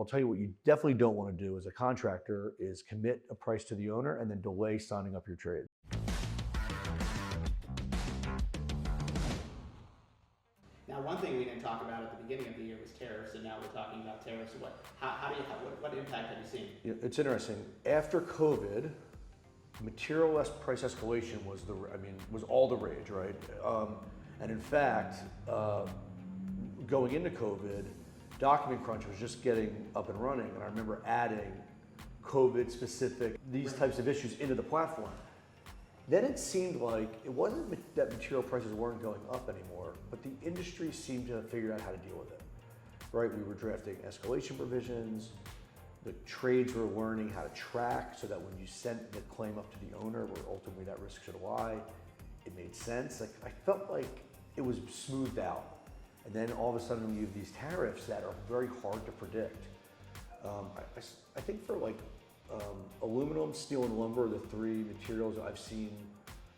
Well, I'll tell you what you definitely don't want to do as a contractor is commit a price to the owner and then delay signing up your trade. Now, one thing we didn't talk about at the beginning of the year was tariffs, and now we're talking about tariffs. What impact have you seen? It's interesting. After COVID, material less price escalation was was all the rage, right? And in fact, going into COVID, document crunch was just getting up and running, and I remember adding COVID-specific these types of issues into the platform. Then it seemed like it wasn't that material prices weren't going up anymore, but the industry seemed to have figured out how to deal with it, right? We were drafting escalation provisions, the trades were learning how to track so that when you sent the claim up to the owner where ultimately that risk should lie, it made sense. Like I felt like it was smoothed out. And then all of a sudden you have these tariffs that are very hard to predict. I think for aluminum, steel, and lumber are the three materials I've seen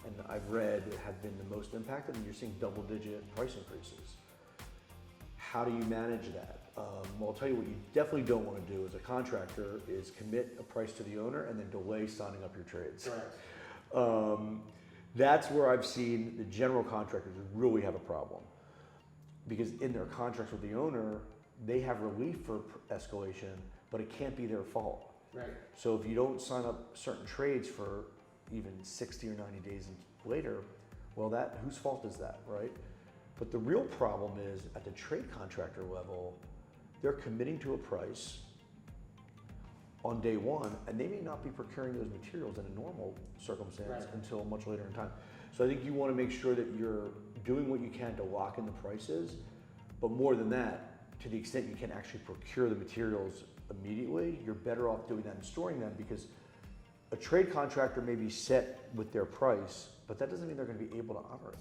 and I've read have been the most impacted, and you're seeing double-digit price increases. How do you manage that? Well, I'll tell you what you definitely don't want to do as a contractor is commit a price to the owner and then delay signing up your trades. Correct. That's where I've seen the general contractors really have a problem, because in their contracts with the owner, they have relief for escalation, but it can't be their fault. Right. So if you don't sign up certain trades for even 60 or 90 days later, well, whose fault is that, right? But the real problem is at the trade contractor level, they're committing to a price on day one, and they may not be procuring those materials in a normal circumstance until much later in time. So I think you want to make sure that you're doing what you can to lock in the prices, but more than that, to the extent you can actually procure the materials immediately, you're better off doing that and storing them, because a trade contractor may be set with their price, but that doesn't mean they're going to be able to honor it.